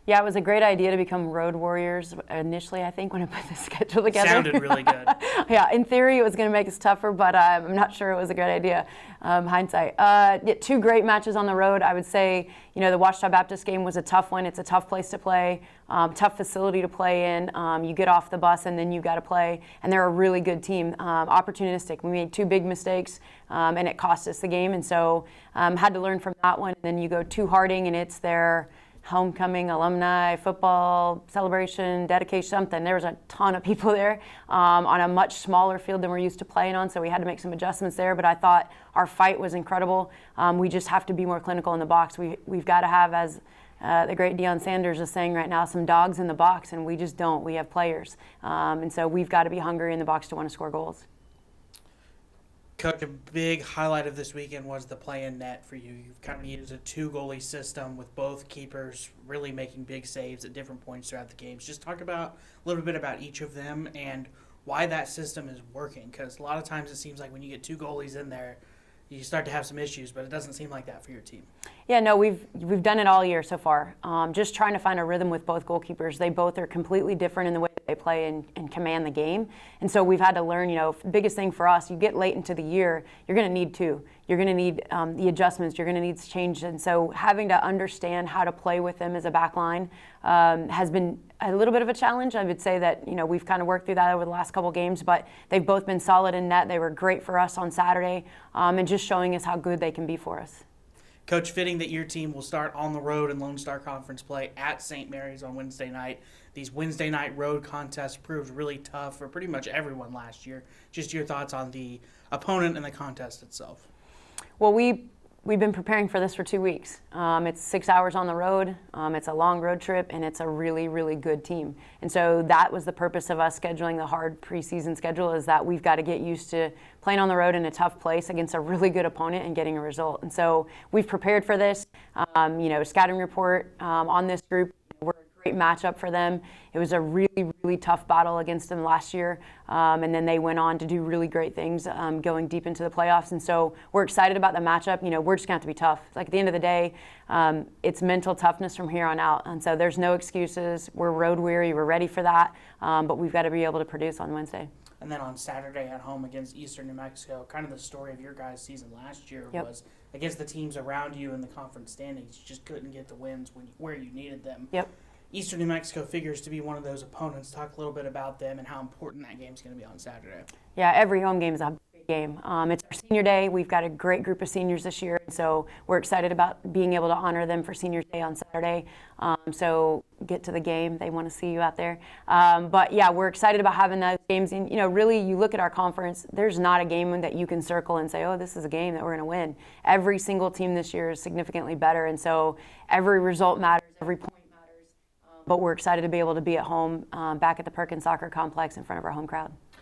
Yeah, it was a great idea to become road warriors initially, I think, when I put the schedule together. Sounded really good. Yeah, in theory, it was going to make us tougher, but I'm not sure it was a good idea. Hindsight. Yeah, 2 great matches on the road. I would say, the Ouachita Baptist game was a tough one. It's a tough place to play, tough facility to play in. You get off the bus and then you got to play, and they're a really good team. Opportunistic. We made 2 big mistakes, and it cost us the game, and so had to learn from that one. And then you go to Harding, and it's their homecoming, alumni, football, celebration, dedication, something. There was a ton of people there on a much smaller field than we're used to playing on, so we had to make some adjustments there, but I thought our fight was incredible. We just have to be more clinical in the box. We've got to have, as the great Deion Sanders is saying right now, some dogs in the box, and we just don't. We have players. And so we've got to be hungry in the box to want to score goals. Coach, a big highlight of this weekend was the play-in net for you. You've kind of used a 2-goalie system with both keepers really making big saves at different points throughout the games. Just talk about a little bit about each of them and why that system is working, because a lot of times it seems like when you get 2 goalies in there, you start to have some issues, but it doesn't seem like that for your team. Yeah, no, we've done it all year so far. Just trying to find a rhythm with both goalkeepers. They both are completely different in the way that they play and command the game. And so we've had to learn, biggest thing for us, you get late into the year, you're going to need 2. You're going to need the adjustments. You're going to need to change. And so having to understand how to play with them as a back line has been a little bit of a challenge. I would say that, we've kind of worked through that over the last couple games, but they've both been solid in net. They were great for us on Saturday, and just showing us how good they can be for us. Coach, fitting that your team will start on the road in Lone Star Conference play at St. Mary's on Wednesday night. These Wednesday night road contests proved really tough for pretty much everyone last year. Just your thoughts on the opponent and the contest itself. Well, we've been preparing for this for 2 weeks. It's 6 hours on the road. It's a long road trip, and it's a really, really good team. And so that was the purpose of us scheduling the hard preseason schedule, is that we've got to get used to playing on the road in a tough place against a really good opponent and getting a result. And so we've prepared for this. Scouting report on this group. We're a great matchup for them. It was a really, really tough battle against them last year, and then they went on to do really great things going deep into the playoffs. And so we're excited about the matchup. We're just going to have to be tough. Like, at the end of the day, it's mental toughness from here on out. And so there's no excuses. We're road weary. We're ready for that, but we've got to be able to produce on Wednesday. And then on Saturday at home against Eastern New Mexico, kind of the story of your guys' season last year was against the teams around you in the conference standings. You just couldn't get the wins where you needed them. Yep. Eastern New Mexico figures to be one of those opponents. Talk a little bit about them and how important that game's going to be on Saturday. Yeah, every home game is a big game. It's our senior day. We've got a great group of seniors this year, so we're excited about being able to honor them for Senior Day on Saturday. So get to the game. They want to see you out there. But yeah, we're excited about having those games. And really, you look at our conference, there's not a game that you can circle and say, oh, this is a game that we're going to win. Every single team this year is significantly better, and so every result matters, every point. But we're excited to be able to be at home back at the Perkins Soccer Complex in front of our home crowd.